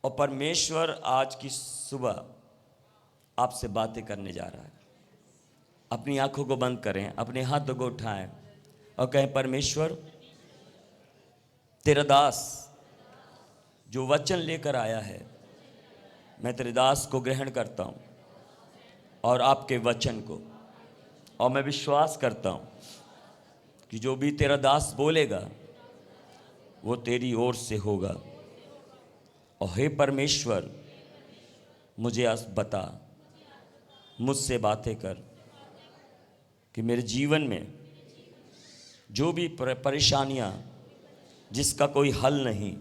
और परमेश्वर आज की सुबह आपसे बातें करने जा रहा है। अपनी आंखों को बंद करें, अपने हाथों को उठाएं और कहें, परमेश्वर तेरा दास जो वचन लेकर आया है, मैं तेरे दास को ग्रहण करता हूँ और आपके वचन को, और मैं विश्वास करता हूँ कि जो भी तेरा दास बोलेगा वो तेरी ओर से होगा। और हे परमेश्वर, मुझे आज बता, मुझसे बातें कर कि मेरे जीवन में जो भी परेशानियां जिसका कोई हल नहीं,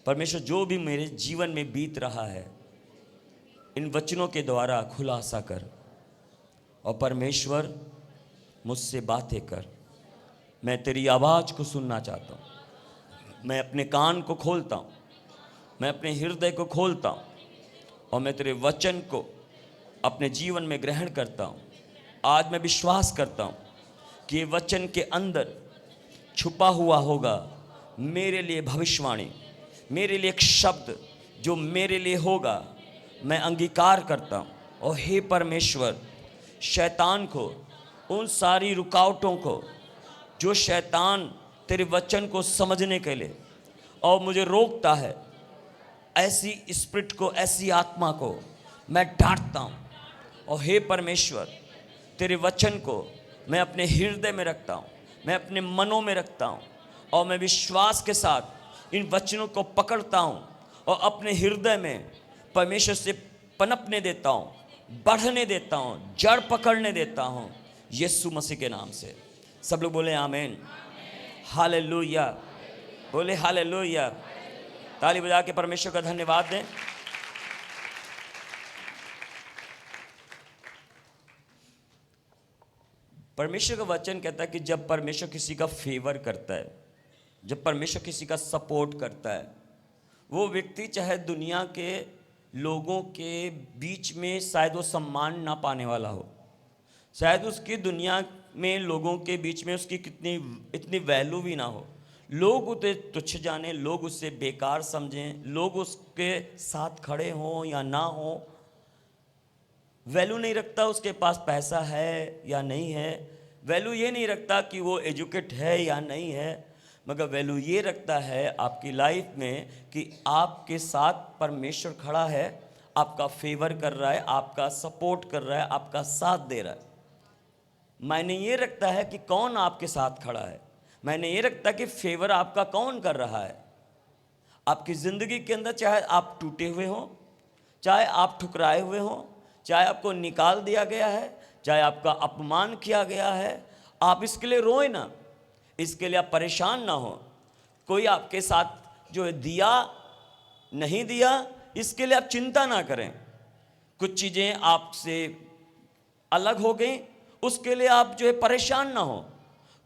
परमेश्वर जो भी मेरे जीवन में बीत रहा है, इन वचनों के द्वारा खुलासा कर। और परमेश्वर मुझसे बातें कर, मैं तेरी आवाज़ को सुनना चाहता हूँ। मैं अपने कान को खोलता हूँ, मैं अपने हृदय को खोलता हूँ और मैं तेरे वचन को अपने जीवन में ग्रहण करता हूँ। आज मैं विश्वास करता हूँ कि ये वचन के अंदर छुपा हुआ होगा मेरे लिए भविष्यवाणी, मेरे लिए एक शब्द जो मेरे लिए होगा। मैं अंगीकार करता हूँ। और हे परमेश्वर, शैतान को, उन सारी रुकावटों को जो शैतान तेरे वचन को समझने के लिए और मुझे रोकता है, ऐसी स्पिरिट को, ऐसी आत्मा को मैं डांटता हूँ। और हे परमेश्वर, तेरे वचन को मैं अपने हृदय में रखता हूँ, मैं अपने मनों में रखता हूँ और मैं विश्वास के साथ इन वचनों को पकड़ता हूँ और अपने हृदय में परमेश्वर से पनपने देता हूँ, बढ़ने देता हूँ, जड़ पकड़ने देता हूँ, यीशु मसीह के नाम से। सब लोग बोले आमीन, हालेलुया, बोले हालेलुया। ताली बजा के परमेश्वर का धन्यवाद दें। परमेश्वर का वचन कहता है कि जब परमेश्वर किसी का फेवर करता है, जब परमेश्वर किसी का सपोर्ट करता है, वो व्यक्ति चाहे दुनिया के लोगों के बीच में शायद वो सम्मान ना पाने वाला हो, शायद उसकी दुनिया में लोगों के बीच में उसकी इतनी वैल्यू भी ना हो, लोग उसे तुच्छ जाने, लोग उससे बेकार समझें, लोग उसके साथ खड़े हों या ना हों, वैल्यू नहीं रखता उसके पास पैसा है या नहीं है, वैल्यू ये नहीं रखता कि वो एजुकेट है या नहीं है, मगर वैल्यू ये रखता है आपकी लाइफ में कि आपके साथ परमेश्वर खड़ा है, आपका फेवर कर रहा है, आपका सपोर्ट कर रहा है, आपका साथ दे रहा है। मायने ये रखता है कि कौन आपके साथ खड़ा है, मायने ये रखता है कि फेवर आपका कौन कर रहा है। आपकी ज़िंदगी के अंदर चाहे आप टूटे हुए हों, चाहे आप ठुकराए हुए हों, चाहे आपको निकाल दिया गया है, चाहे आपका अपमान किया गया है, आप इसके लिए रोए ना, इसके लिए आप परेशान ना हो। कोई आपके साथ जो है दिया नहीं दिया, इसके लिए आप चिंता ना करें। कुछ चीज़ें आपसे अलग हो गई, उसके लिए आप जो है परेशान ना हो।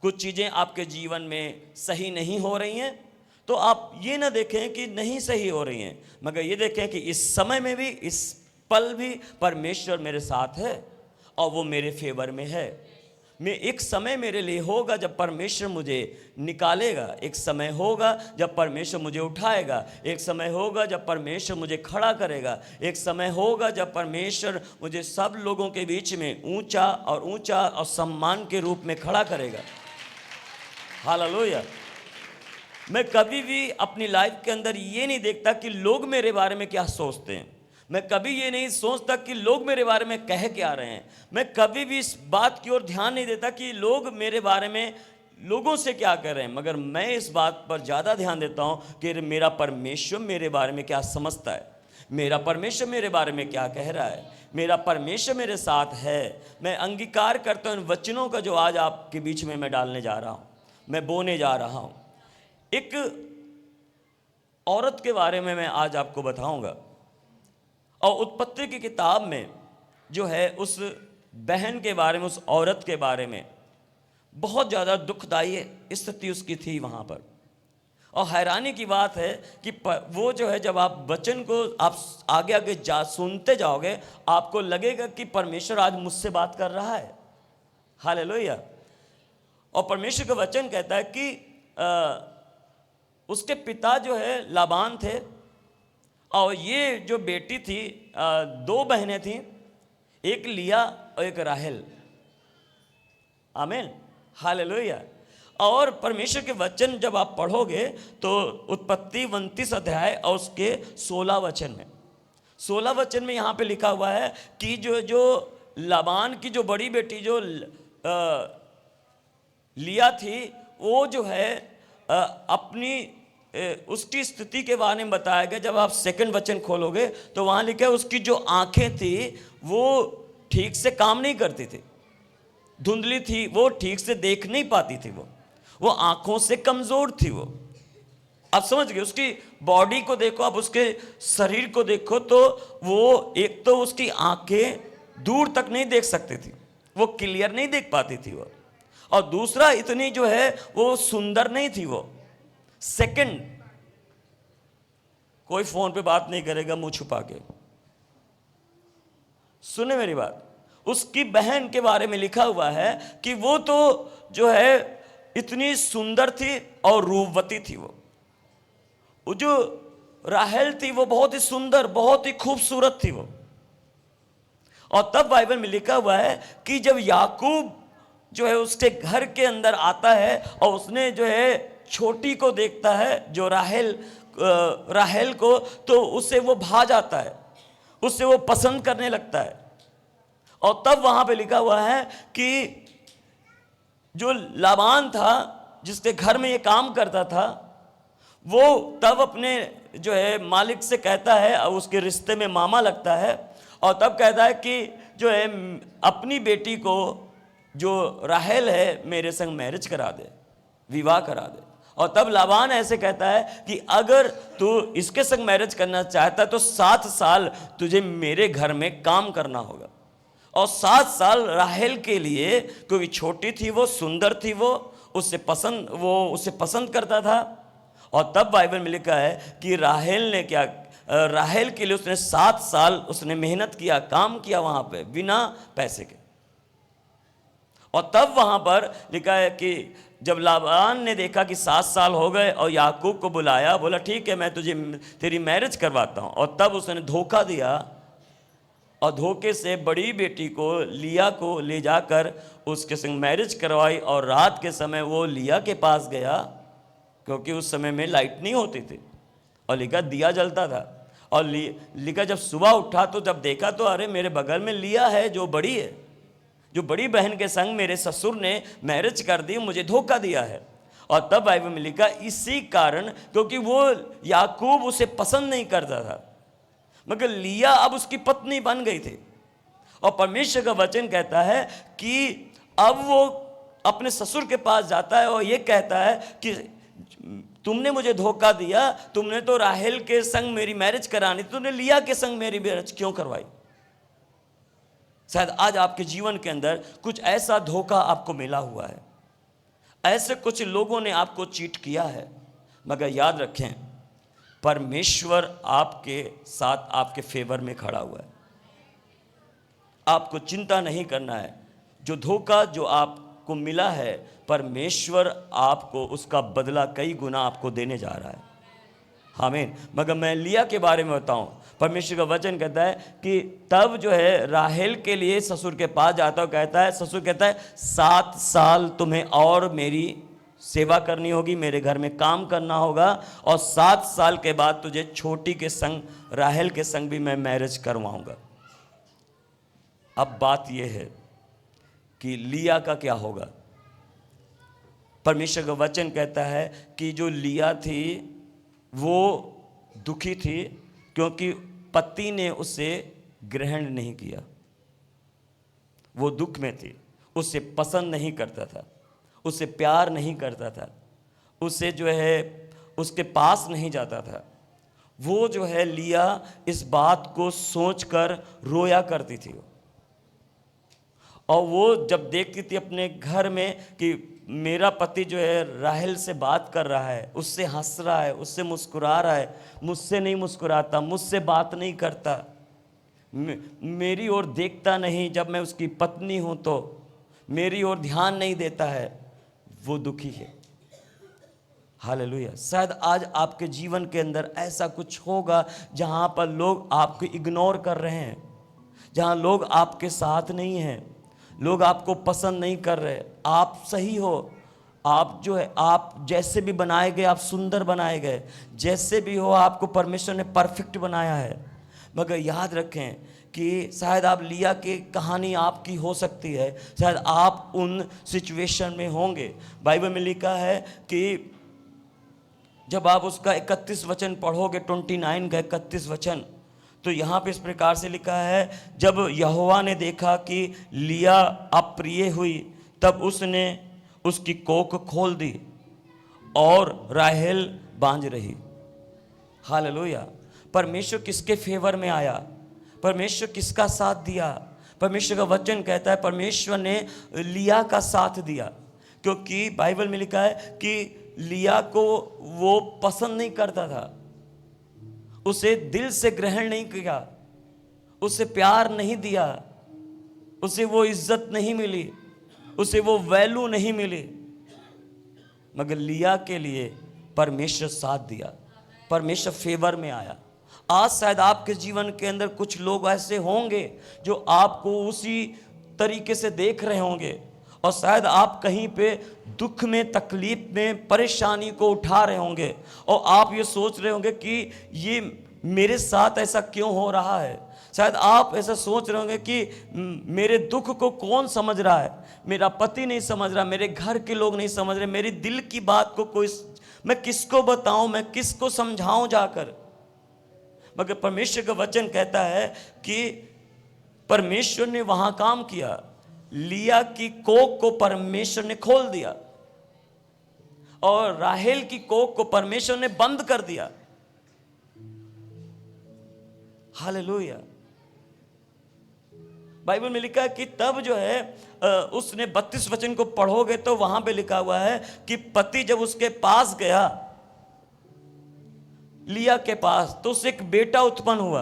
कुछ चीज़ें आपके जीवन में सही नहीं हो रही हैं, तो आप ये ना देखें कि नहीं सही हो रही हैं, मगर ये देखें कि इस समय में भी, इस पल भी परमेश्वर मेरे साथ है और वो मेरे फेवर में है। मैं एक समय मेरे लिए होगा जब परमेश्वर मुझे निकालेगा, एक समय होगा जब परमेश्वर मुझे उठाएगा, एक समय होगा जब परमेश्वर मुझे खड़ा करेगा, एक समय होगा जब परमेश्वर मुझे सब लोगों के बीच में ऊंचा और सम्मान के रूप में खड़ा करेगा। हालेलुया। मैं कभी भी अपनी लाइफ के अंदर ये नहीं देखता कि लोग मेरे बारे में क्या सोचते हैं, मैं कभी ये नहीं सोचता कि लोग मेरे बारे में कह क्या रहे हैं, मैं कभी भी इस बात की ओर ध्यान नहीं देता कि लोग मेरे बारे में लोगों से क्या कह रहे हैं, मगर मैं इस बात पर ज़्यादा ध्यान देता हूँ कि मेरा परमेश्वर मेरे बारे में क्या समझता है, मेरा परमेश्वर मेरे बारे में क्या कह रहा है, मेरा परमेश्वर मेरे साथ है। मैं अंगीकार करता हूँ इन वचनों का जो आज आपके बीच में मैं डालने जा रहा हूँ, मैं बोने जा रहा हूँ। एक औरत के बारे में मैं आज आपको बताऊंगा, और उत्पत्ति की किताब में जो है उस बहन के बारे में, उस औरत के बारे में बहुत ज़्यादा दुखदाई स्थिति उसकी थी वहाँ पर। और हैरानी की बात है कि वो जो है, जब आप वचन को आप आगे आगे सुनते जाओगे, आपको लगेगा कि परमेश्वर आज मुझसे बात कर रहा है। हालेलुया। और परमेश्वर का वचन कहता है कि उसके पिता जो है लाबान थे, और ये जो बेटी थी, दो बहनें थीं, एक लिया और एक राहेल। आमीन, हालेलुया। और परमेश्वर के वचन जब आप पढ़ोगे तो उत्पत्ति 29 अध्याय और उसके 16 वचन में, 16 वचन में यहाँ पे लिखा हुआ है कि जो लाबान की जो बड़ी बेटी जो लिया थी, वो जो है अपनी उसकी स्थिति के बारे में बताया गया। जब आप सेकंड वचन खोलोगे तो वहाँ लिखा है उसकी जो आंखें थी वो ठीक से काम नहीं करती थी, धुंधली थी, वो ठीक से देख नहीं पाती थी, वो आंखों से कमजोर थी। वो आप समझ गए, उसकी बॉडी को देखो, आप उसके शरीर को देखो तो वो एक तो उसकी आंखें दूर तक नहीं देख सकती थी, वो क्लियर नहीं देख पाती थी वो, और दूसरा इतनी जो है वो सुंदर नहीं थी वो। सेकंड, कोई फोन पे बात नहीं करेगा मुंह छुपा के, सुने मेरी बात। उसकी बहन के बारे में लिखा हुआ है कि वो तो जो है इतनी सुंदर थी और रूपवती थी। वो जो राहेल थी वो बहुत ही सुंदर, बहुत ही खूबसूरत थी वो। और तब बाइबल में लिखा हुआ है कि जब याकूब जो है उसके घर के अंदर आता है और उसने जो है छोटी को देखता है, जो राहेल को, तो उससे वो भा जाता है, उससे वो पसंद करने लगता है। और तब वहां पे लिखा हुआ है कि जो लाबान था जिसके घर में ये काम करता था, वो तब अपने जो है मालिक से कहता है, और उसके रिश्ते में मामा लगता है, और तब कहता है कि जो है अपनी बेटी को जो राहेल है मेरे संग मैरिज करा दे, विवाह करा दे। और तब लाबान ऐसे कहता है कि अगर तू इसके संग मैरिज करना चाहता है तो 7 साल तुझे मेरे घर में काम करना होगा। और 7 साल राहेल के लिए, क्योंकि छोटी थी वो, सुंदर थी वो उससे पसंद करता था। और तब बाइबल में लिखा है कि राहेल ने क्या, राहेल के लिए उसने 7 साल उसने मेहनत किया, काम किया वहां पे बिना पैसे के। और तब वहां पर लिखा है कि जब लाबान ने देखा कि 7 साल हो गए और याकूब को बुलाया, बोला ठीक है मैं तुझे तेरी मैरिज करवाता हूं। और तब उसने धोखा दिया और धोखे से बड़ी बेटी को, लिया को ले जाकर उसके संग मैरिज करवाई। और रात के समय वो लिया के पास गया, क्योंकि उस समय में लाइट नहीं होती थी और लिखा दिया जलता था। और लिखा जब सुबह उठा तो जब देखा तो अरे मेरे बगल में लिया है जो बड़ी है, जो बड़ी बहन के संग मेरे ससुर ने मैरिज कर दी, मुझे धोखा दिया है। और तब बाइबल में लिखा इसी कारण, क्योंकि वो याकूब उसे पसंद नहीं करता था, मगर लिया अब उसकी पत्नी बन गई थी। और परमेश्वर का वचन कहता है कि अब वो अपने ससुर के पास जाता है और ये कहता है कि तुमने मुझे धोखा दिया, तुमने तो राहेल के संग मेरी मैरिज करानी, तुमने लिया के संग मेरी मैरिज क्यों करवाई। शायद आज आपके जीवन के अंदर कुछ ऐसा धोखा आपको मिला हुआ है, ऐसे कुछ लोगों ने आपको चीट किया है, मगर याद रखें परमेश्वर आपके साथ, आपके फेवर में खड़ा हुआ है। आपको चिंता नहीं करना है। जो धोखा जो आपको मिला है, परमेश्वर आपको उसका बदला कई गुना आपको देने जा रहा है। आमीन। मगर मैं लिया के बारे में बताऊं, परमेश्वर का वचन कहता है कि तब जो है राहेल के लिए ससुर के पास जाता है, कहता है, ससुर कहता है 7 साल तुम्हें और मेरी सेवा करनी होगी, मेरे घर में काम करना होगा, और 7 साल के बाद तुझे छोटी के संग, राहेल के संग भी मैं मैरिज करवाऊंगा। अब बात यह है कि लिया का क्या होगा। परमेश्वर का वचन कहता है कि जो लिया थी वो दुखी थी, क्योंकि पति ने उसे ग्रहण नहीं किया। वो दुख में थी, उसे पसंद नहीं करता था, उसे प्यार नहीं करता था, उसे जो है उसके पास नहीं जाता था। वो जो है लिया इस बात को सोचकर रोया करती थी। और वो जब देखती थी अपने घर में कि मेरा पति जो है राहेल से बात कर रहा है, उससे हंस रहा है, उससे मुस्कुरा रहा है, मुझसे नहीं मुस्कुराता, मुझसे बात नहीं करता, मेरी ओर देखता नहीं, जब मैं उसकी पत्नी हूं तो मेरी ओर ध्यान नहीं देता है, वो दुखी है। हालेलुया। शायद आज आपके जीवन के अंदर ऐसा कुछ होगा जहां पर लोग आपको इग्नोर कर रहे हैं, जहां लोग आपके साथ नहीं हैं, लोग आपको पसंद नहीं कर रहे। आप सही हो, आप जो है, आप जैसे भी बनाए गए, आप सुंदर बनाए गए, जैसे भी हो आपको परमेश्वर ने परफेक्ट बनाया है। मगर याद रखें कि शायद आप लिया की कहानी आपकी हो सकती है, शायद आप उन सिचुएशन में होंगे। बाइबल में लिखा है कि जब आप उसका 31 वचन पढ़ोगे, 29 का 31 वचन, तो यहाँ पे इस प्रकार से लिखा है, जब यहोवा ने देखा कि लिया अप्रिय हुई, तब उसने उसकी कोख खोल दी और राहेल बांझ रही। हालेलुया। परमेश्वर किसके फेवर में आया? परमेश्वर किसका साथ दिया? परमेश्वर का वचन कहता है परमेश्वर ने लिया का साथ दिया, क्योंकि बाइबल में लिखा है कि लिया को वो पसंद नहीं करता था, उसे दिल से ग्रहण नहीं किया, उसे प्यार नहीं दिया, उसे वो इज्जत नहीं मिली, उसे वो वैल्यू नहीं मिली। मगर लिया के लिए परमेश्वर साथ दिया, परमेश्वर फेवर में आया। आज शायद आपके जीवन के अंदर कुछ लोग ऐसे होंगे जो आपको उसी तरीके से देख रहे होंगे, और शायद आप कहीं पे दुख में, तकलीफ में, परेशानी को उठा रहे होंगे, और आप ये सोच रहे होंगे कि ये मेरे साथ ऐसा क्यों हो रहा है। शायद आप ऐसा सोच रहे होंगे कि मेरे दुख को कौन समझ रहा है, मेरा पति नहीं समझ रहा, मेरे घर के लोग नहीं समझ रहे, मेरी दिल की बात को कोई, मैं किसको बताऊं, मैं किसको समझाऊं जाकर। मगर परमेश्वर का वचन कहता है कि परमेश्वर ने वहां काम किया, लिया की कोख को परमेश्वर ने खोल दिया और राहेल की कोख को परमेश्वर ने बंद कर दिया। हालेलुया। बाइबल में लिखा है कि तब जो है उसने 32 वचन को पढ़ोगे तो वहां पे लिखा हुआ है कि पति जब उसके पास गया, लिया के पास, तो उससे एक बेटा उत्पन्न हुआ।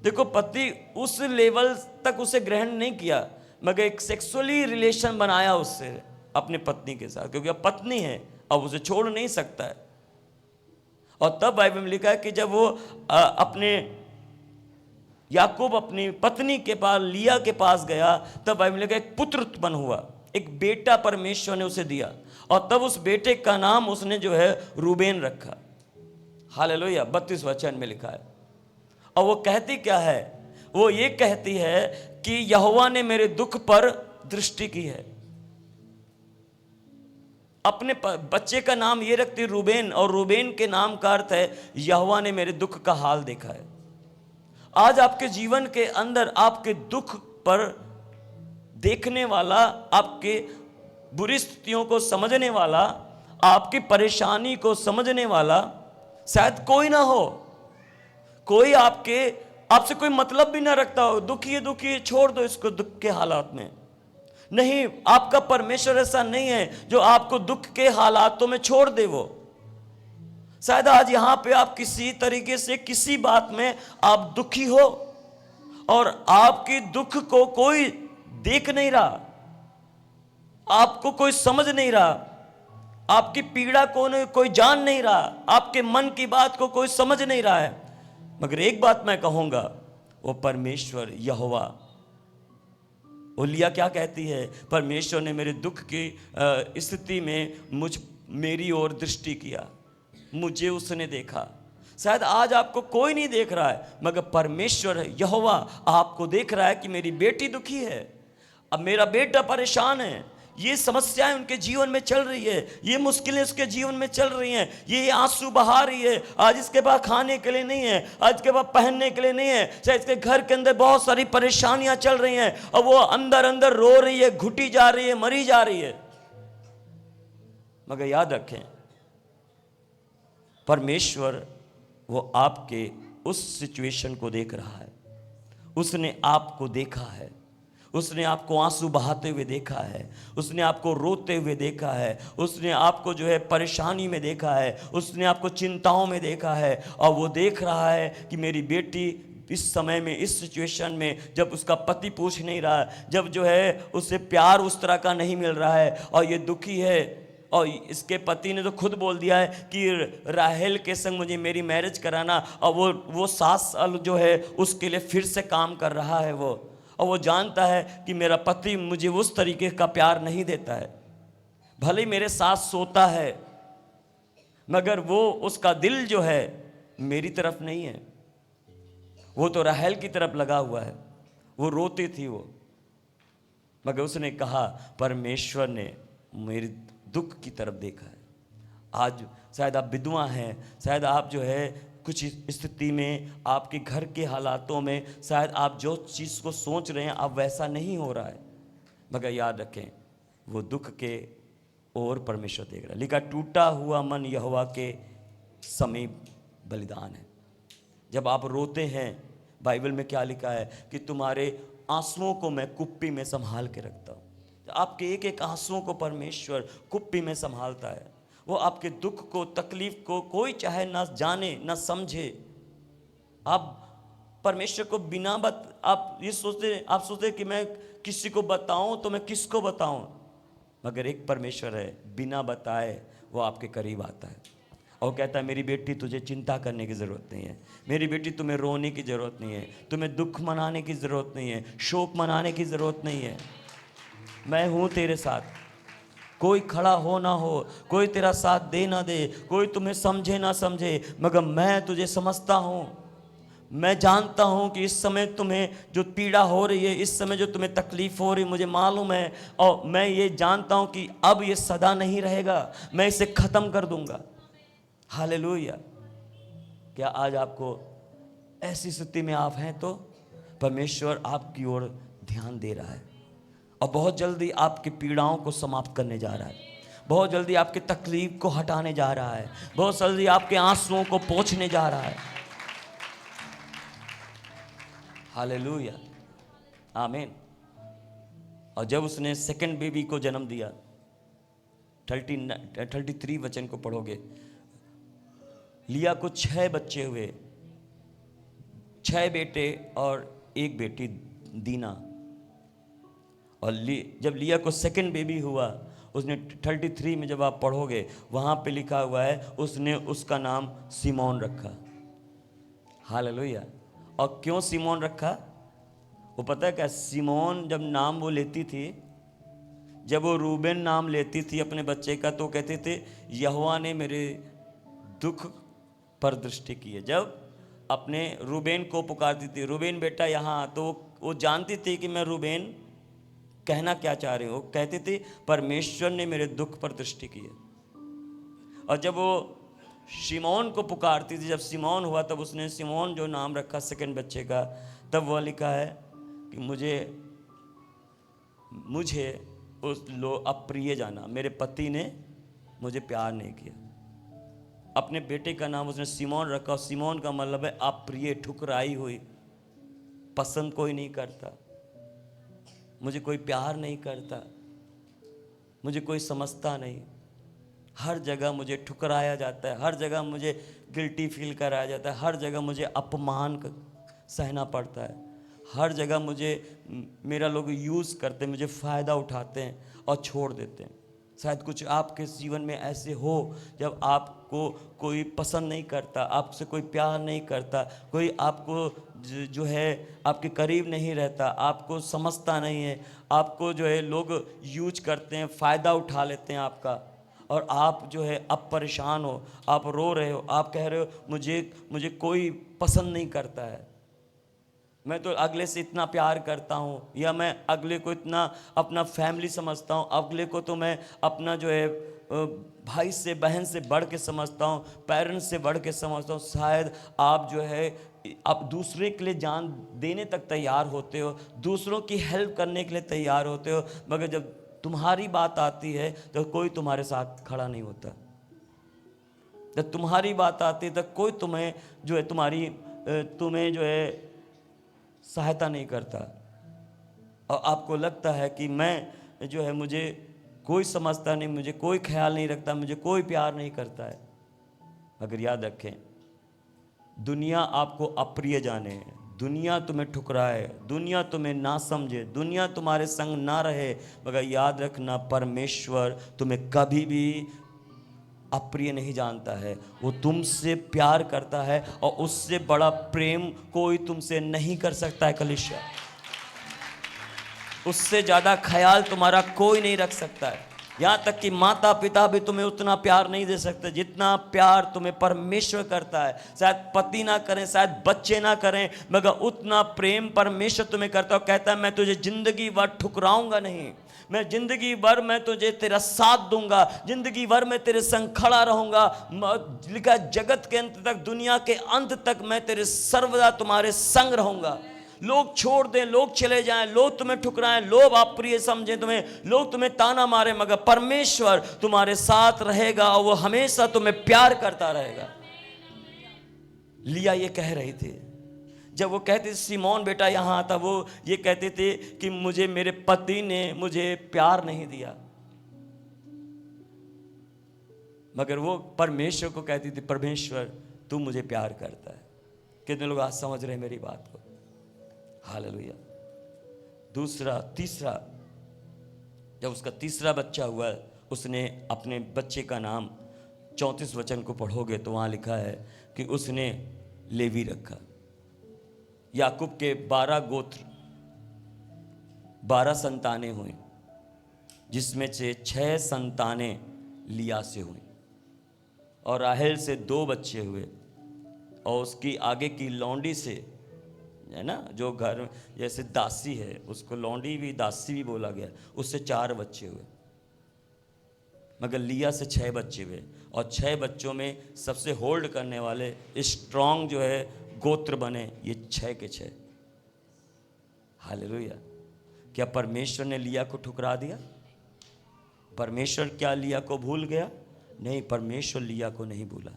देखो, पति उस लेवल तक उसे ग्रहण नहीं किया, मगर एक सेक्सुअली रिलेशन बनाया उससे, अपने पत्नी के साथ, क्योंकि अब पत्नी है, अब उसे छोड़ नहीं सकता है। और तब बाइबल में लिखा है कि जब वो अपने याकूब अपनी पत्नी के पास, लिया के पास गया, तब बाइबल में लिखा एक पुत्र उत्पन्न हुआ, एक बेटा परमेश्वर ने उसे दिया, और तब उस बेटे का नाम उसने जो है रूबेन रखा। हालेलुया। 32 वचन में लिखा है। और वो कहती क्या है? वो ये कहती है कि यहोवा ने मेरे दुख पर दृष्टि की है। अपने बच्चे का नाम ये रखती रूबेन, और रूबेन के नाम का अर्थ है यहोवा ने मेरे दुख का हाल देखा है। आज आपके जीवन के अंदर आपके दुख पर देखने वाला, आपके बुरी स्थितियों को समझने वाला, आपकी परेशानी को समझने वाला शायद कोई ना हो, कोई आपसे कोई मतलब भी ना रखता हो। दुखी है, दुखी है, छोड़ दो इसको दुख के हालात में। नहीं, आपका परमेश्वर ऐसा नहीं है जो आपको दुख के हालातों में छोड़ दे। वो शायद आज यहां पे आप किसी तरीके से, किसी बात में आप दुखी हो और आपकी दुख को कोई देख नहीं रहा, आपको कोई समझ नहीं रहा, आपकी पीड़ा को कोई जान नहीं रहा, आपके मन की बात को कोई समझ नहीं रहा है। मगर एक बात मैं कहूंगा, वो परमेश्वर यहोवा, वो लिया क्या कहती है? परमेश्वर ने मेरे दुख की स्थिति में मेरी ओर दृष्टि किया, मुझे उसने देखा। शायद आज आपको कोई नहीं देख रहा है, मगर परमेश्वर यहोवा आपको देख रहा है कि मेरी बेटी दुखी है, अब मेरा बेटा परेशान है, ये समस्याएं उनके जीवन में चल रही है, ये मुश्किलें उसके जीवन में चल रही हैं, ये आंसू बहा रही है। आज इसके पास खाने के लिए नहीं है, आज इसके पास पहनने के लिए नहीं है, शायद इसके घर के अंदर बहुत सारी परेशानियां चल रही हैं, और वो अंदर अंदर रो रही है, घुटी जा रही है, मरी जा रही है। मगर याद रखें, परमेश्वर वो आपके उस सिचुएशन को देख रहा है, उसने आपको देखा है, उसने आपको आंसू बहाते हुए देखा है, उसने आपको रोते हुए देखा है, उसने आपको जो है परेशानी में देखा है, उसने आपको चिंताओं में देखा है। और वो देख रहा है कि मेरी बेटी इस समय में, इस सिचुएशन में, जब उसका पति पूछ नहीं रहा, जब जो है उससे प्यार उस तरह का नहीं मिल रहा है और ये दुखी है, और इसके पति ने तो खुद बोल दिया है कि राहेल के संग मुझे मेरी मैरिज कराना, और वो 7 साल जो है उसके लिए फिर से काम कर रहा है वो, और वो जानता है कि मेरा पति मुझे उस तरीके का प्यार नहीं देता है, भले ही मेरे साथ सोता है मगर वो उसका दिल जो है मेरी तरफ नहीं है, वो तो राहेल की तरफ लगा हुआ है। वो रोती थी वो, मगर उसने कहा परमेश्वर ने मेरे दुख की तरफ देखा है। आज शायद आप विधवा हैं, शायद आप जो है कुछ स्थिति में, आपके घर के हालातों में शायद आप जो चीज़ को सोच रहे हैं अब वैसा नहीं हो रहा है, मगर याद रखें वो दुख के और परमेश्वर देख रहा है। लिखा टूटा हुआ मन यहोवा के समीप बलिदान है। जब आप रोते हैं, बाइबल में क्या लिखा है कि तुम्हारे आंसुओं को मैं कुप्पी में संभाल के रखता हूँ। आपके एक एक आंसुओं को परमेश्वर कुप्पी में संभालता है। वो आपके दुख को, तकलीफ को कोई चाहे ना जाने ना समझे। आप परमेश्वर को बिना आप सोचते कि मैं किसी को बताऊं तो मैं किसको बताऊं, मगर एक परमेश्वर है बिना बताए वो आपके करीब आता है और कहता है मेरी बेटी तुझे चिंता करने की ज़रूरत नहीं है, मेरी बेटी तुम्हें रोने की ज़रूरत नहीं है, तुम्हें दुख मनाने की ज़रूरत नहीं है, शोक मनाने की ज़रूरत नहीं है। मैं हूँ तेरे साथ। कोई खड़ा हो ना हो, कोई तेरा साथ दे ना दे, कोई तुम्हें समझे ना समझे, मगर मैं तुझे समझता हूँ। मैं जानता हूँ कि इस समय तुम्हें जो पीड़ा हो रही है, इस समय जो तुम्हें तकलीफ़ हो रही है, मुझे मालूम है, और मैं ये जानता हूँ कि अब ये सदा नहीं रहेगा, मैं इसे ख़त्म कर दूँगा। हालेलुया। क्या आज आपको ऐसी स्थिति में आप हैं तो परमेश्वर आपकी ओर ध्यान दे रहा है और बहुत जल्दी आपकी पीड़ाओं को समाप्त करने जा रहा है, बहुत जल्दी आपकी तकलीफ को हटाने जा रहा है, बहुत जल्दी आपके आंसुओं को पोंछने जा रहा है। हालेलुया, आमीन। और जब उसने सेकंड बेबी को जन्म दिया, 33 वचन को पढ़ोगे, लिया को 6 बच्चे हुए, 6 बेटे और 1 बेटी दीना। और जब लिया को सेकंड बेबी हुआ, उसने 33 में जब आप पढ़ोगे वहाँ पे लिखा हुआ है उसने उसका नाम सिमोन रखा। हालेलुया। और क्यों सिमोन रखा? वो पता है क्या, सिमोन जब नाम वो लेती थी, जब वो रूबेन नाम लेती थी अपने बच्चे का, तो कहते थे यहोवा ने मेरे दुख पर दृष्टि की है। जब अपने रूबेन को पुकारती थी, रूबेन बेटा यहाँ, तो वो जानती थी कि मैं रूबेन कहना क्या चाह रही हूँ। वो कहती थी परमेश्वर ने मेरे दुख पर दृष्टि की है। और जब वो शिमोन को पुकारती थी, जब सिमोन हुआ तब उसने सिमोन जो नाम रखा सेकंड बच्चे का, तब वह लिखा है कि मुझे उस अप्रिय जाना, मेरे पति ने मुझे प्यार नहीं किया। अपने बेटे का नाम उसने सिमोन रखा, और सिमोन का मतलब है अप्रिय, ठुकराई हुई, पसंद कोई नहीं करता, मुझे कोई प्यार नहीं करता, मुझे कोई समझता नहीं, हर जगह मुझे ठुकराया जाता है, हर जगह मुझे गिल्टी फील कराया जाता है, हर जगह मुझे अपमान सहना पड़ता है, हर जगह मेरा लोग यूज़ करते हैं, मुझे फ़ायदा उठाते हैं और छोड़ देते हैं। शायद कुछ आपके जीवन में ऐसे हो जब आपको कोई पसंद नहीं करता, आपसे कोई प्यार नहीं करता, कोई आपको जो है आपके करीब नहीं रहता, आपको समझता नहीं है, आपको जो है लोग यूज करते हैं, फ़ायदा उठा लेते हैं आपका, और आप जो है अब परेशान हो, आप रो रहे हो, आप कह रहे हो मुझे कोई पसंद नहीं करता है, मैं तो अगले से इतना प्यार करता हूँ, या मैं अगले को इतना अपना फैमिली समझता हूँ, अगले को तो मैं अपना जो है भाई से बहन से बढ़ के समझता हूँ, पेरेंट्स से बढ़ के समझता हूँ। शायद आप जो है आप दूसरे के लिए जान देने तक तैयार होते हो, दूसरों की हेल्प करने के लिए तैयार होते हो, मगर जब तुम्हारी बात आती है तो कोई तुम्हारे साथ खड़ा नहीं होता। जब तुम्हारी बात आती है तो कोई तुम्हें जो है सहायता नहीं करता, और आपको लगता है कि मैं जो है मुझे कोई समझता नहीं, मुझे कोई ख्याल नहीं रखता, मुझे कोई प्यार नहीं करता है। अगर याद रखें, दुनिया आपको अप्रिय जाने, दुनिया तुम्हें ठुकराए, दुनिया तुम्हें ना समझे, दुनिया तुम्हारे संग ना रहे, मगर याद रखना परमेश्वर तुम्हें कभी भी अप्रिय नहीं जानता है। वो तुमसे प्यार करता है और उससे बड़ा प्रेम कोई तुमसे नहीं कर सकता है कलीसिया। उससे ज़्यादा ख्याल तुम्हारा कोई नहीं रख सकता है। यहाँ तक कि माता पिता भी तुम्हें उतना प्यार नहीं दे सकते जितना प्यार तुम्हें परमेश्वर करता है। शायद पति ना करें, शायद बच्चे ना करें, मगर उतना प्रेम परमेश्वर तुम्हें करता है। कहता है मैं तुझे जिंदगी भर ठुकराऊंगा नहीं, मैं जिंदगी भर मैं तुझे तेरा साथ दूंगा, जिंदगी भर मैं तेरे संग खड़ा रहूंगा। लिखा जगत के अंत तक, दुनिया के अंत तक मैं तेरे सर्वदा तुम्हारे संग रहूंगा। लोग छोड़ दें, लोग चले जाएं, लोग तुम्हें ठुकराएं, लोग अप्रिय समझें तुम्हें, लोग तुम्हें ताना मारे, मगर परमेश्वर तुम्हारे साथ रहेगा और वो हमेशा तुम्हें प्यार करता रहेगा। लिया ये कह रही थी, जब वो कहते थे सिमोन बेटा यहां आता, वो ये कहते थे कि मुझे मेरे पति ने मुझे प्यार नहीं दिया, मगर वो परमेश्वर को कहती थी परमेश्वर तू मुझे प्यार करता है। कितने लोग आज समझ रहे हैं मेरी बात को? हालेलुया। दूसरा तीसरा, जब उसका तीसरा बच्चा हुआ, उसने अपने बच्चे का नाम 34 वचन को पढ़ोगे तो वहाँ लिखा है कि उसने लेवी रखा। याकूब के 12 गोत्र, 12 संतानें हुई, जिसमें से 6 संतानें लिया से हुई और राहेल से 2 बच्चे हुए, और उसकी आगे की लौंडी से, है ना, जो घर जैसे दासी है उसको लौंडी भी, दासी भी बोला गया, उससे 4 बच्चे हुए। मगर लिया से 6 बच्चे हुए, और 6 बच्चों में सबसे होल्ड करने वाले स्ट्रांग जो है गोत्र बने ये 6 के 6। हालेलुया। क्या परमेश्वर ने लिया को ठुकरा दिया? परमेश्वर क्या लिया को भूल गया? नहीं, परमेश्वर लिया को नहीं भूला।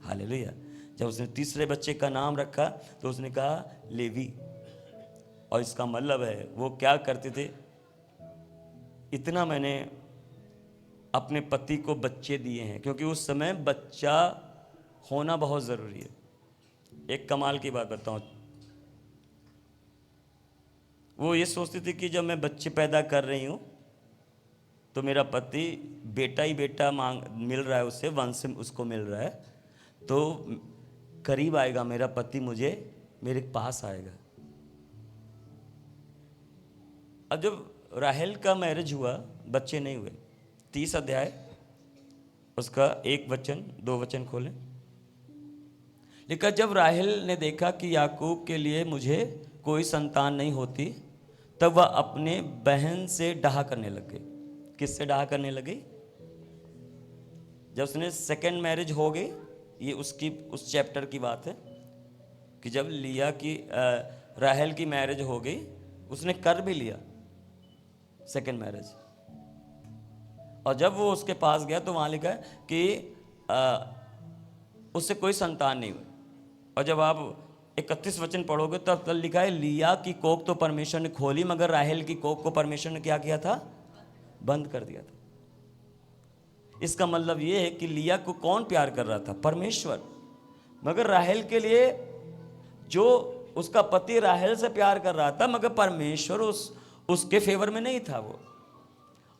हालेलुया। जब उसने तीसरे बच्चे का नाम रखा तो उसने कहा लेवी, और इसका मतलब है वो क्या करते थे, इतना मैंने अपने पति को बच्चे दिए हैं, क्योंकि उस समय बच्चा होना बहुत ज़रूरी है। एक कमाल की बात बताऊं, वो ये सोचती थी कि जब मैं बच्चे पैदा कर रही हूँ तो मेरा पति बेटा ही बेटा मिल रहा है, उससे वंश उसको मिल रहा है, तो करीब आएगा मेरा पति, मुझे मेरे पास आएगा। अब जब राहेल का मैरिज हुआ, बच्चे नहीं हुए। 30 अध्याय उसका 1 वचन 2 वचन खोलें। लेकिन जब राहेल ने देखा कि याकूब के लिए मुझे कोई संतान नहीं होती, तब वह अपने बहन से डाहा करने लग गई। किससे डाहा करने लगी? जब उसने सेकंड मैरिज हो गई, ये उसकी उस चैप्टर की बात है कि जब लिया की राहेल की मैरिज हो गई, उसने कर भी लिया सेकंड मैरिज, और जब वो उसके पास गया तो वहाँ लिखा है कि उससे कोई संतान नहीं हुई। और जब आप 31 वचन पढ़ोगे तब लिखा है लिया की कोख तो परमेश्वर ने खोली, मगर राहेल की कोख को परमेश्वर ने क्या किया था? बंद कर दिया था। इसका मतलब ये है कि लिया को कौन प्यार कर रहा था? परमेश्वर। मगर राहेल के लिए, जो उसका पति राहेल से प्यार कर रहा था, मगर परमेश्वर उसके फेवर में नहीं था वो।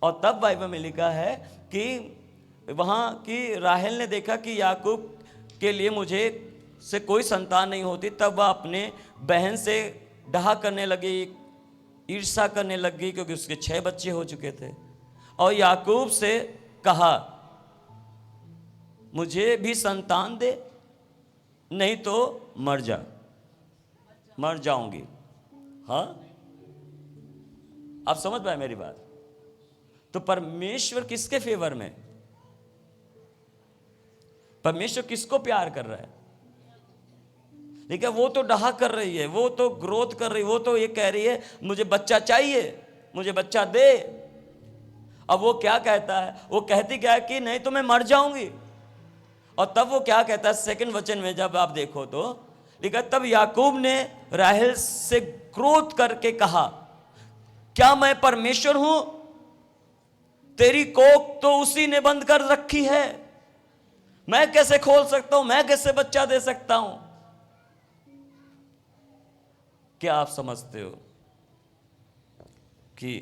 और तब बाइबल में लिखा है कि वहाँ की राहेल ने देखा कि याकूब के लिए मुझे से कोई संतान नहीं होती, तब वह अपने बहन से डाहा करने लगी, ईर्ष्या करने लगी, क्योंकि उसके 6 बच्चे हो चुके थे। और याकूब से कहा मुझे भी संतान दे, नहीं तो मर जाऊंगी। हाँ, आप समझ पाए मेरी बात? तो परमेश्वर किसके फेवर में? परमेश्वर किसको प्यार कर रहा है? देखिए, वो तो डाहा कर रही है, वो तो ग्रोथ कर रही है, वो तो ये कह रही है मुझे बच्चा चाहिए, मुझे बच्चा दे। अब वो क्या कहता है? वो कहती क्या है कि नहीं तो मैं मर जाऊंगी। और तब वो क्या कहता है सेकंड वचन में, जब आप देखो तो लिखा, तब याकूब ने राहेल से क्रोध करके कहा, क्या मैं परमेश्वर हूं? तेरी कोख तो उसी ने बंद कर रखी है, मैं कैसे खोल सकता हूं? मैं कैसे बच्चा दे सकता हूं? क्या आप समझते हो कि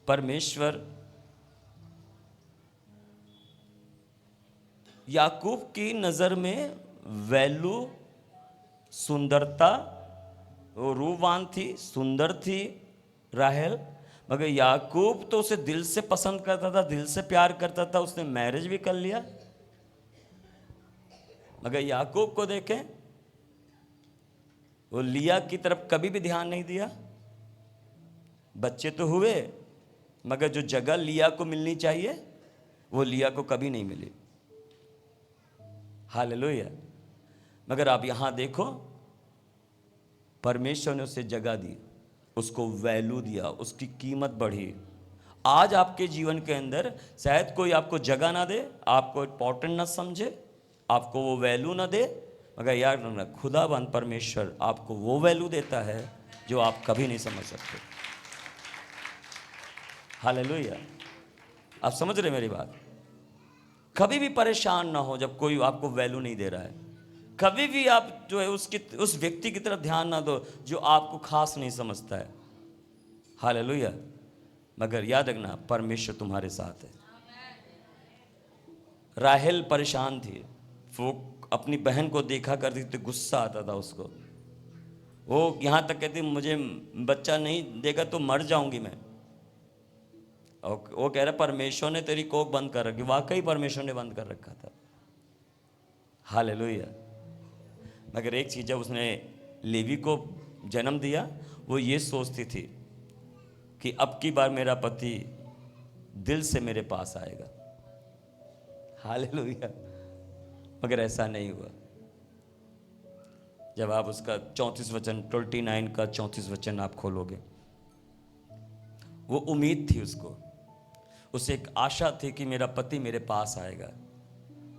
परमेश्वर याकूब की नज़र में वैल्यू, सुंदरता, वो रूपवान थी, सुंदर थी राहेल, मगर याकूब तो उसे दिल से पसंद करता था, दिल से प्यार करता था, उसने मैरिज भी कर लिया। मगर याकूब को देखें, वो लिया की तरफ कभी भी ध्यान नहीं दिया। बच्चे तो हुए, मगर जो जगह लिया को मिलनी चाहिए वो लिया को कभी नहीं मिली। हालेलुया। मगर आप यहां देखो, परमेश्वर ने उसे जगह दी, उसको वैल्यू दिया, उसकी कीमत बढ़ी। आज आपके जीवन के अंदर शायद कोई आपको जगह ना दे, आपको इंपॉर्टेंट ना समझे, आपको वो वैल्यू ना दे, मगर यार ना, खुदाबंद परमेश्वर आपको वो वैल्यू देता है जो आप कभी नहीं समझ सकते। हालेलुया। आप समझ रहे मेरी बात? कभी भी परेशान ना हो जब कोई आपको वैल्यू नहीं दे रहा है। कभी भी आप जो है उस व्यक्ति की तरफ ध्यान ना दो जो आपको खास नहीं समझता है। हालेलुया। मगर याद रखना, परमेश्वर तुम्हारे साथ है। राहेल परेशान थी, वो अपनी बहन को देखा करती थी, गुस्सा आता था उसको। वो यहाँ तक कहती, मुझे बच्चा नहीं देगा तो मर जाऊंगी मैं। और वो कह रहा, परमेश्वर ने तेरी कोख बंद कर रखी। वाकई परमेश्वर ने बंद कर रखा था। हालेलुया। मगर एक चीज़, जब उसने लेवी को जन्म दिया, वो ये सोचती थी कि अब की बार मेरा पति दिल से मेरे पास आएगा। हालेलुया। मगर ऐसा नहीं हुआ। जब आप उसका 34 वचन 29 का 34 वचन आप खोलोगे, वो उम्मीद थी उसको, उसे एक आशा थी कि मेरा पति मेरे पास आएगा।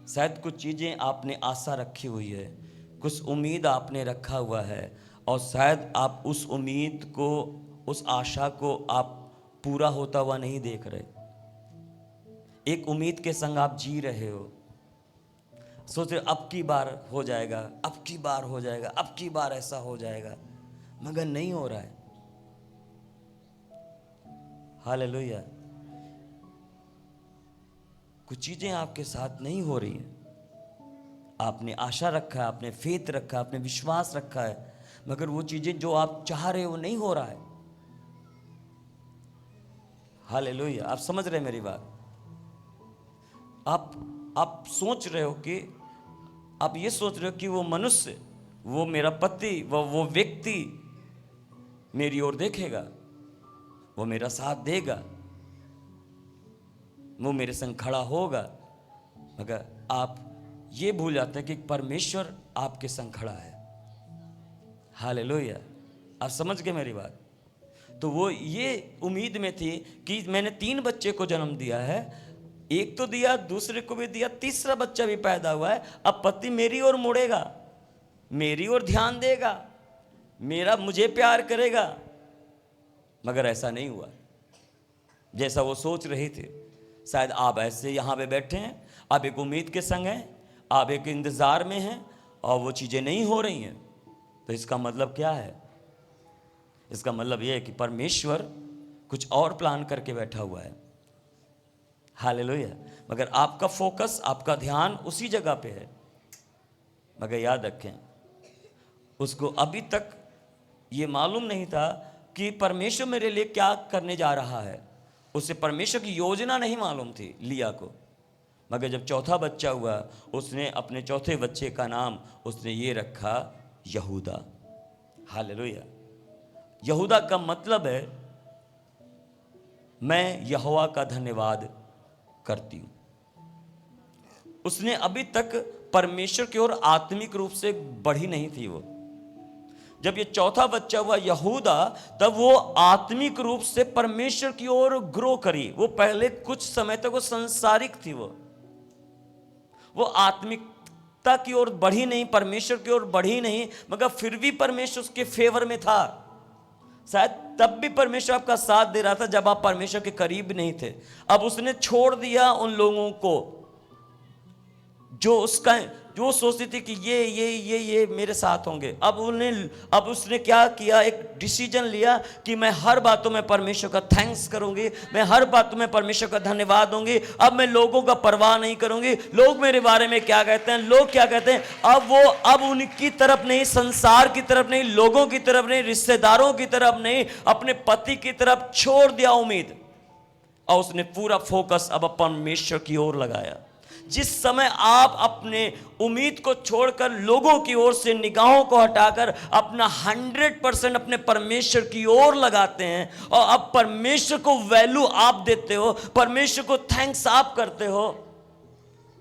शायद कुछ चीज़ें आपने आशा रखी हुई है, कुछ उम्मीद आपने रखा हुआ है, और शायद आप उस उम्मीद को, उस आशा को आप पूरा होता हुआ नहीं देख रहे। एक उम्मीद के संग आप जी रहे हो, सोच रहे अब की बार हो जाएगा, अब की बार हो जाएगा, अब की बार ऐसा हो जाएगा, मगर नहीं हो रहा है। हालेलुया। कुछ चीज़ें आपके साथ नहीं हो रही हैं। आपने आशा रखा है, आपने फेथ रखा है, आपने विश्वास रखा है, मगर वो चीज़ें जो आप चाह रहे हो नहीं हो रहा है। हालेलुया। आप समझ रहे हैं मेरी बात? आप सोच रहे हो कि, आप ये सोच रहे हो कि वो मनुष्य, वो मेरा पति, वो व्यक्ति मेरी ओर देखेगा, वो मेरा साथ देगा, वो मेरे संग खड़ा होगा। मगर आप ये भूल जाते हैं कि परमेश्वर आपके संग खड़ा है। हालेलुया। आप समझ गए मेरी बात? तो वो ये उम्मीद में थी कि मैंने 3 बच्चे को जन्म दिया है, एक तो दिया, दूसरे को भी दिया, तीसरा बच्चा भी पैदा हुआ है, अब पति मेरी ओर मुड़ेगा, मेरी ओर ध्यान देगा, मुझे प्यार करेगा। मगर ऐसा नहीं हुआ जैसा वो सोच रही थी। शायद आप ऐसे यहाँ पे बैठे हैं, आप एक उम्मीद के संग हैं, आप एक इंतज़ार में हैं, और वो चीज़ें नहीं हो रही हैं। तो इसका मतलब क्या है? इसका मतलब ये है कि परमेश्वर कुछ और प्लान करके बैठा हुआ है। हालेलुया। मगर आपका फोकस, आपका ध्यान उसी जगह पे है। मगर याद रखें, उसको अभी तक ये मालूम नहीं था कि परमेश्वर मेरे लिए क्या करने जा रहा है। उसे परमेश्वर की योजना नहीं मालूम थी लिया को। मगर जब चौथा बच्चा हुआ, उसने अपने चौथे बच्चे का नाम उसने ये रखा, यहूदा। हालेलुया। यहूदा का मतलब है मैं यहोवा का धन्यवाद करती हूँ। उसने अभी तक परमेश्वर की ओर आत्मिक रूप से बढ़ी नहीं थी। वो जब ये चौथा बच्चा हुआ यहूदा, तब वो आत्मिक रूप से परमेश्वर की ओर ग्रो करी। वो पहले कुछ समय तक वो संसारिक थी, वो आत्मिकता की ओर बढ़ी नहीं, परमेश्वर की ओर बढ़ी नहीं, मगर फिर भी परमेश्वर उसके फेवर में था। शायद तब भी परमेश्वर आपका साथ दे रहा था जब आप परमेश्वर के करीब नहीं थे। अब उसने छोड़ दिया उन लोगों को जो जो सोचती थी कि ये मेरे साथ होंगे, अब उसने क्या किया, एक डिसीजन लिया कि मैं हर बातों में परमेश्वर का थैंक्स करूंगी, मैं हर बातों में परमेश्वर का धन्यवाद दूंगी। अब मैं लोगों का परवाह नहीं करूंगी, लोग मेरे बारे में क्या कहते हैं, लोग क्या कहते हैं। अब उनकी तरफ नहीं, संसार की तरफ नहीं, लोगों की तरफ नहीं, रिश्तेदारों की तरफ नहीं, अपने पति की तरफ छोड़ दिया उम्मीद, और उसने पूरा फोकस अब परमेश्वर की ओर लगाया। जिस समय आप अपने उम्मीद को छोड़कर लोगों की ओर से निगाहों को हटाकर अपना 100% अपने परमेश्वर की ओर लगाते हैं, और अब परमेश्वर को वैल्यू आप देते हो, परमेश्वर को थैंक्स आप करते हो,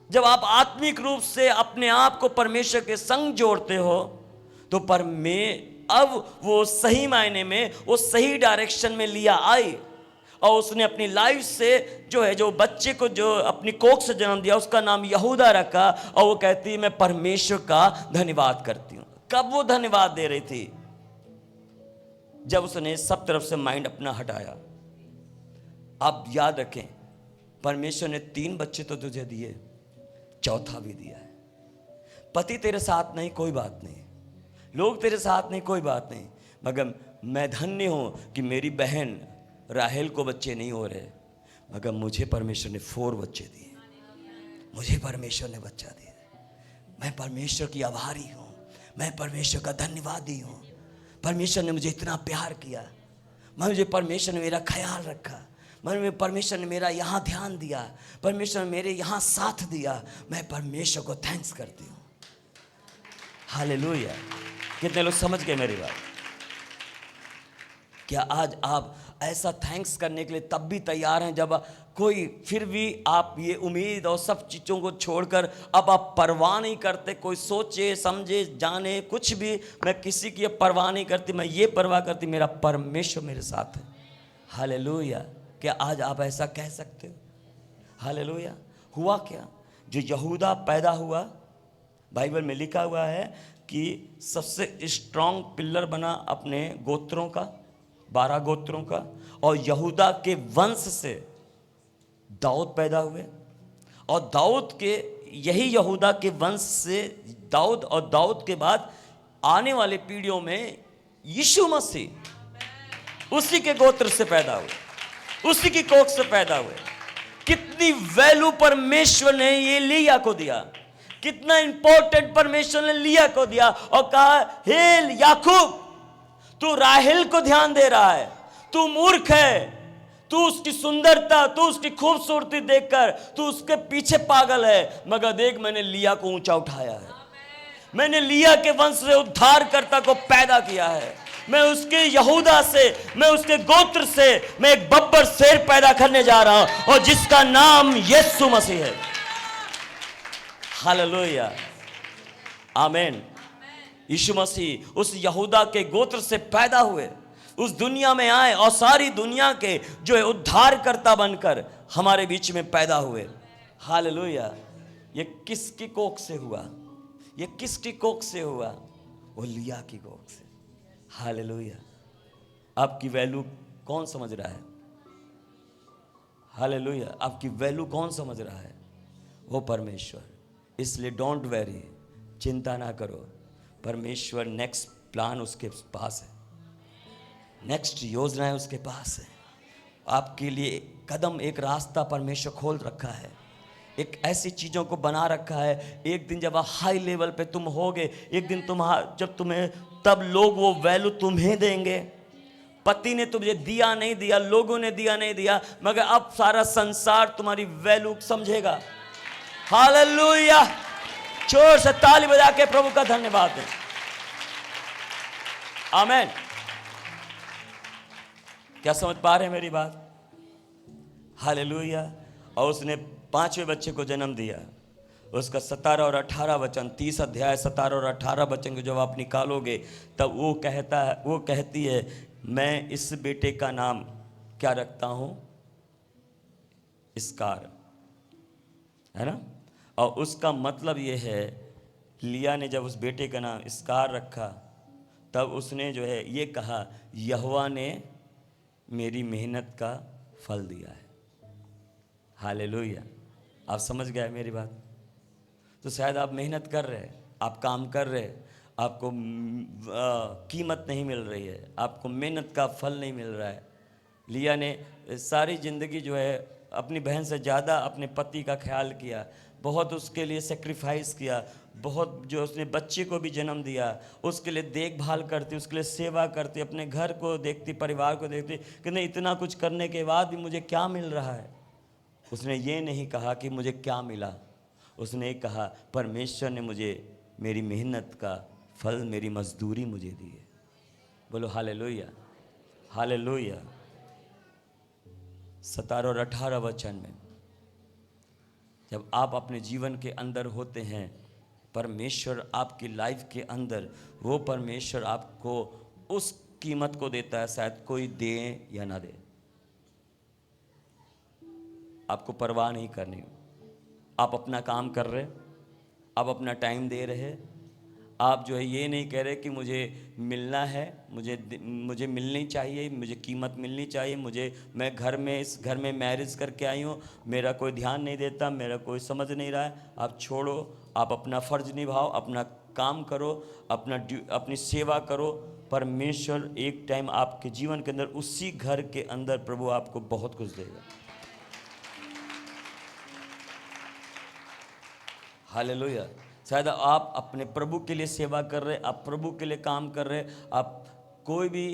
जब आप आत्मिक रूप से अपने आप को परमेश्वर के संग जोड़ते हो, तो अब वो सही मायने में वो सही डायरेक्शन में लिया आई, और उसने अपनी लाइफ से जो बच्चे को जो अपनी कोख से जन्म दिया उसका नाम यहूदा रखा, और वो कहती है मैं परमेश्वर का धन्यवाद करती हूं। कब वो धन्यवाद दे रही थी? जब उसने सब तरफ से माइंड अपना हटाया। आप याद रखें, परमेश्वर ने 3 बच्चे तो तुझे दिए, चौथा भी दिया है। पति तेरे साथ नहीं, कोई बात नहीं, लोग तेरे साथ नहीं, कोई बात नहीं, मगर मैं धन्य हूं कि मेरी बहन राहेल को बच्चे नहीं हो रहे, मगर मुझे परमेश्वर ने 4 बच्चे दिए, मुझे परमेश्वर ने बच्चा दिया। मैं परमेश्वर की आभारी हूँ, मैं परमेश्वर का धन्यवादी हूँ। परमेश्वर ने मुझे इतना प्यार किया, मुझे परमेश्वर ने मेरा ख्याल रखा, परमेश्वर ने मेरा यहाँ ध्यान दिया, परमेश्वर ने मेरे यहाँ साथ दिया। मैं परमेश्वर को थैंक्स करती हूँ। हालेलुया। कितने लोग समझ गए मेरी बात? क्या आज आप ऐसा थैंक्स करने के लिए तब भी तैयार हैं जब कोई, फिर भी आप ये उम्मीद और सब चीज़ों को छोड़कर अब आप परवाह नहीं करते, कोई सोचे समझे जाने कुछ भी, मैं किसी की परवाह नहीं करती, मैं ये परवाह करती मेरा परमेश्वर मेरे साथ है। हालेलुया। क्या आज आप ऐसा कह सकते हो? हालेलुया। हुआ क्या, जो यहूदा पैदा हुआ, बाइबल में लिखा हुआ है कि सबसे स्ट्रांग पिलर बना अपने गोत्रों का, 12 गोत्रों का, और यहूदा के वंश से दाऊद पैदा हुए, और दाऊद के यही यहूदा के वंश से दाऊद, और दाऊद के बाद आने वाले पीढ़ियों में यीशु मसीह उसी के गोत्र से पैदा हुए, उसी की कोख से पैदा हुए। कितनी वैल्यू परमेश्वर ने ये लिया को दिया, कितना इंपॉर्टेंट परमेश्वर ने लिया को दिया, और कहा हे याकूब, तू राहेल को ध्यान दे रहा है, तू मूर्ख है, तू उसकी सुंदरता, तू उसकी खूबसूरती देखकर तू उसके पीछे पागल है, मगर देख मैंने लिया को ऊंचा उठाया है, मैंने लिया के वंश से उद्धारकर्ता को पैदा किया है, मैं उसके यहूदा से, मैं उसके गोत्र से मैं एक बब्बर शेर पैदा करने जा रहा हूं, और जिसका नाम यीशु मसीह है। हालेलुया, आमीन। यीशु मसीह उस यहूदा के गोत्र से पैदा हुए, उस दुनिया में आए, और सारी दुनिया के जो है उद्धारकर्ता बनकर हमारे बीच में पैदा हुए। हालेलुया। ये किसकी कोख से हुआ? ये किसकी कोख से हुआ? वो लिया की कोख से। हालेलुया। आपकी वैल्यू कौन समझ रहा है? हालेलुया। आपकी वैल्यू कौन समझ रहा है? वो परमेश्वर। इसलिए डोंट वेरी, चिंता ना करो, परमेश्वर नेक्स्ट प्लान उसके पास है, नेक्स्ट योजनाएं उसके पास है। आपके लिए कदम, एक रास्ता परमेश्वर खोल रखा है, एक ऐसी चीज़ों को बना रखा है। एक दिन जब आप हाई लेवल पे तुम होगे, एक दिन जब तुम्हें, तब लोग वो वैल्यू तुम्हें देंगे। पति ने तुझे दिया नहीं दिया, लोगों ने दिया नहीं दिया, मगर अब सारा संसार तुम्हारी वैल्यू समझेगा। हालेलुया। जोर से ताली बजा के प्रभु का धन्यवाद दें। आमीन। क्या समझ पा रहे हैं मेरी बात? हालेलुया। और उसने 5वें बच्चे को जन्म दिया, उसका 17 और 18 वचन, 30 अध्याय 17 और 18 वचन को जब आप निकालोगे, तब वो कहती है मैं इस बेटे का नाम क्या रखता हूं? इसकार, है ना? और उसका मतलब ये है, लिया ने जब उस बेटे का नाम इसकार रखा, तब उसने जो है ये कहा, यहोवा ने मेरी मेहनत का फल दिया है। हालेलुया। आप समझ गए मेरी बात? तो शायद आप मेहनत कर रहे हैं, आप काम कर रहे हैं, आपको कीमत नहीं मिल रही है, आपको मेहनत का फल नहीं मिल रहा है। लिया ने सारी ज़िंदगी जो है अपनी बहन से ज़्यादा अपने पति का ख्याल किया, बहुत उसके लिए सेक्रीफाइस किया, बहुत जो उसने बच्चे को भी जन्म दिया, उसके लिए देखभाल करती, उसके लिए सेवा करती, अपने घर को देखती, परिवार को देखती कि नहीं इतना कुछ करने के बाद भी मुझे क्या मिल रहा है। उसने ये नहीं कहा कि मुझे क्या मिला, उसने ये कहा परमेश्वर ने मुझे मेरी मेहनत का फल, मेरी मजदूरी मुझे दी है। बोलो हालेलुया, हालेलुया। 17 और 18 वचन में जब आप अपने जीवन के अंदर होते हैं, परमेश्वर आपकी लाइफ के अंदर, वो परमेश्वर आपको उस कीमत को देता है शायद कोई दे या ना दे, आपको परवाह नहीं करनी। आप अपना काम कर रहे, आप अपना टाइम दे रहे, आप जो है ये नहीं कह रहे कि मुझे मिलना है, मुझे मिलनी चाहिए, मुझे कीमत मिलनी चाहिए, मैं घर में, इस घर में मैरिज करके आई हूँ, मेरा कोई ध्यान नहीं देता, मेरा कोई समझ नहीं रहा है। आप छोड़ो, आप अपना फ़र्ज निभाओ, अपना काम करो, अपनी सेवा करो। परमेश्वर एक टाइम आपके जीवन के अंदर, उसी घर के अंदर प्रभु आपको बहुत कुछ देगा। हालेलुया। शायद आप अपने प्रभु के लिए सेवा कर रहे, आप प्रभु के लिए काम कर रहे, आप कोई भी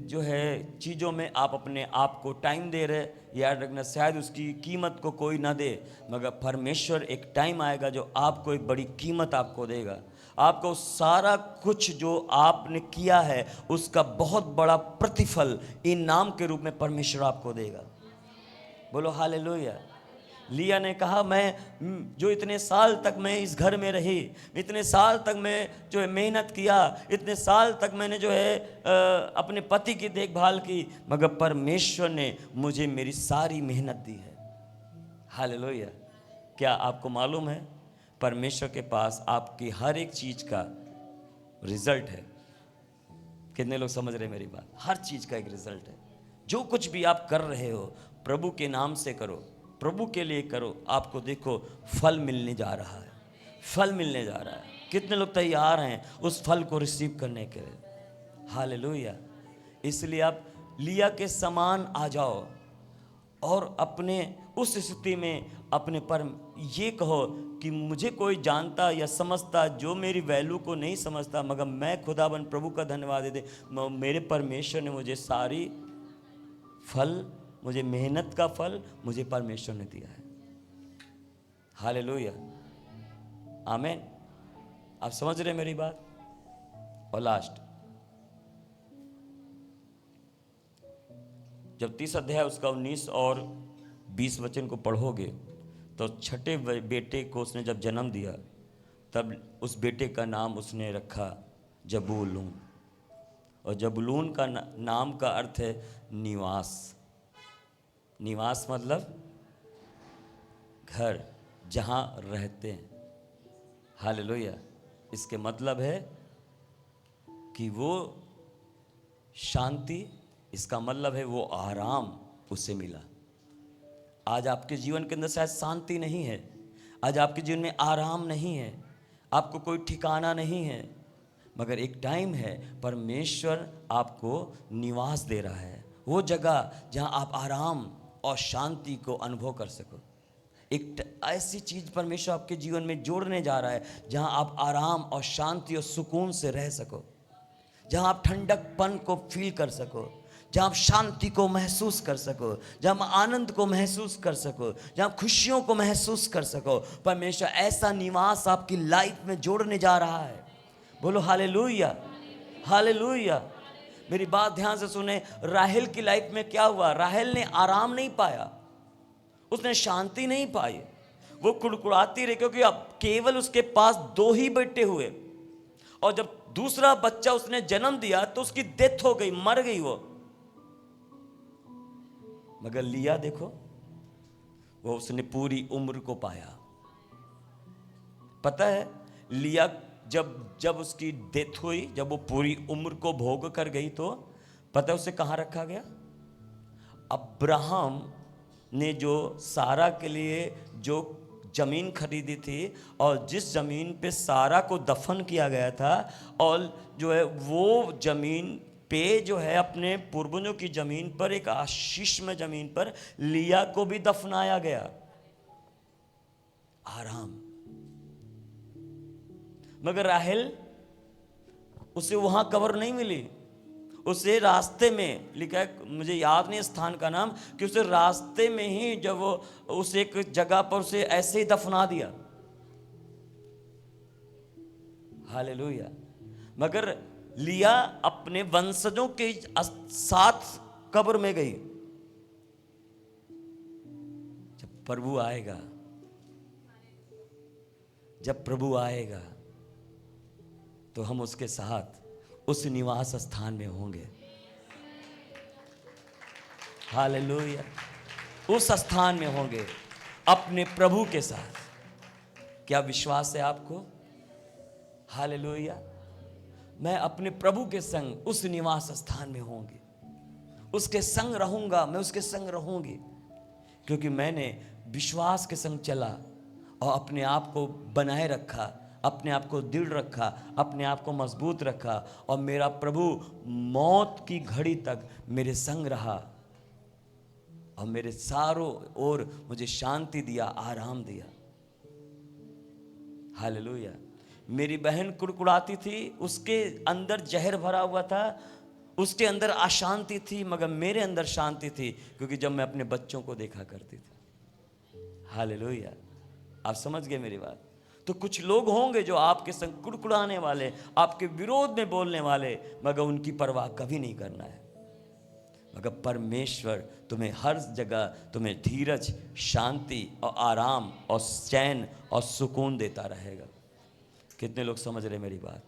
जो है चीज़ों में आप अपने आप को टाइम दे रहे, याद रखना शायद उसकी कीमत को कोई ना दे, मगर परमेश्वर एक टाइम आएगा जो आपको एक बड़ी कीमत आपको देगा। आपको सारा कुछ जो आपने किया है उसका बहुत बड़ा प्रतिफल इनाम के रूप में परमेश्वर आपको देगा। बोलो हालेलुया। लिया ने कहा मैं जो इतने साल तक मैं इस घर में रही, इतने साल तक मैं जो है मेहनत किया, इतने साल तक मैंने जो है अपने पति की देखभाल की, मगर परमेश्वर ने मुझे मेरी सारी मेहनत दी है। हालेलुया। क्या आपको मालूम है परमेश्वर के पास आपकी हर एक चीज़ का रिजल्ट है? कितने लोग समझ रहे हैं मेरी बात? हर चीज़ का एक रिजल्ट है। जो कुछ भी आप कर रहे हो प्रभु के नाम से करो, प्रभु के लिए करो, आपको देखो फल मिलने जा रहा है, फल मिलने जा रहा है। कितने लोग तैयार हैं उस फल को रिसीव करने के लिए? हालेलुया। इसलिए आप लिया के समान आ जाओ और अपने उस स्थिति में अपने पर ये कहो कि मुझे कोई जानता या समझता जो मेरी वैल्यू को नहीं समझता, मगर मैं खुदाबंद प्रभु का धन्यवाद देते, मेरे परमेश्वर ने मुझे सारी फल, मुझे मेहनत का फल मुझे परमेश्वर ने दिया है। हालेलुया, आमीन। आप समझ रहे मेरी बात? और लास्ट जब 30 अध्याय उसका 19 और 20 वचन को पढ़ोगे तो छठे बेटे को उसने जब जन्म दिया तब उस बेटे का नाम उसने रखा जबूलून। और जबूलून का नाम का अर्थ है निवास। निवास मतलब घर, जहाँ रहते हैं। हालेलुया। इसके मतलब है कि वो शांति, इसका मतलब है वो आराम उससे मिला। आज आपके जीवन के अंदर शायद शांति नहीं है, आज आपके जीवन में आराम नहीं है, आपको कोई ठिकाना नहीं है, मगर एक टाइम है परमेश्वर आपको निवास दे रहा है, वो जगह जहां आप आराम और शांति को अनुभव कर सको। एक ऐसी चीज़ परमेश्वर आपके जीवन में जोड़ने जा रहा है जहां आप आराम और शांति और सुकून से रह सको, जहां आप ठंडकपन को फील कर सको, जहाँ आप शांति को महसूस कर सको, जहाँ आप आनंद को महसूस कर सको, जहाँ आप खुशियों को महसूस कर सको। परमेश्वर ऐसा निवास आपकी लाइफ में जोड़ने जा रहा है। बोलो हालेलुया, हालेलुया। मेरी बात ध्यान से सुने। राहेल की लाइफ में क्या हुआ? राहेल ने आराम नहीं पाया, उसने शांति नहीं पाई, वो कुड़कुड़ाती रही, क्योंकि अब केवल उसके पास 2 ही बेटे हुए, और जब दूसरा बच्चा उसने जन्म दिया तो उसकी डेथ हो गई, मर गई वो। मगर लिया देखो, वो उसने पूरी उम्र को पाया। पता है लिया जब उसकी डेथ हुई, जब वो पूरी उम्र को भोग कर गई, तो पता है उसे कहाँ रखा गया? अब्राहम ने जो सारा के लिए जो जमीन खरीदी थी और जिस जमीन पे सारा को दफन किया गया था, और जो है वो जमीन पे जो है अपने पूर्वजों की जमीन पर, एक आशीष में जमीन पर लिया को भी दफनाया गया। आराम। मगर राहेल, उसे वहां कब्र नहीं मिली, उसे रास्ते में लिखा है, मुझे याद नहीं स्थान का नाम, कि उसे रास्ते में ही जब वो उस एक जगह पर उसे ऐसे ही दफना दिया। हालेलुया। मगर लिया अपने वंशजों के साथ कब्र में गई। जब प्रभु आएगा, जब प्रभु आएगा तो हम उसके साथ उस निवास स्थान में होंगे। हालेलुया। उस स्थान में होंगे अपने प्रभु के साथ। क्या विश्वास है आपको? हालेलुया। मैं अपने प्रभु के संग उस निवास स्थान में होंगी, उसके संग रहूंगा, मैं उसके संग रहूंगी, क्योंकि मैंने विश्वास के संग चला और अपने आप को बनाए रखा, अपने आप को दृढ़ रखा, अपने आप को मजबूत रखा, और मेरा प्रभु मौत की घड़ी तक मेरे संग रहा और मेरे चारों ओर मुझे शांति दिया, आराम दिया। हालेलुया। मेरी बहन कुड़कुड़ाती थी, उसके अंदर जहर भरा हुआ था, उसके अंदर अशांति थी, मगर मेरे अंदर शांति थी, क्योंकि जब मैं अपने बच्चों को देखा करती थी। हालेलुया। आप समझ गए मेरी बात? तो कुछ लोग होंगे जो आपके संग कुड़कुड़ाने वाले, आपके विरोध में बोलने वाले, मगर उनकी परवाह कभी नहीं करना है। मगर परमेश्वर तुम्हें हर जगह तुम्हें धीरज, शांति और आराम और चैन और सुकून देता रहेगा। कितने लोग समझ रहे मेरी बात?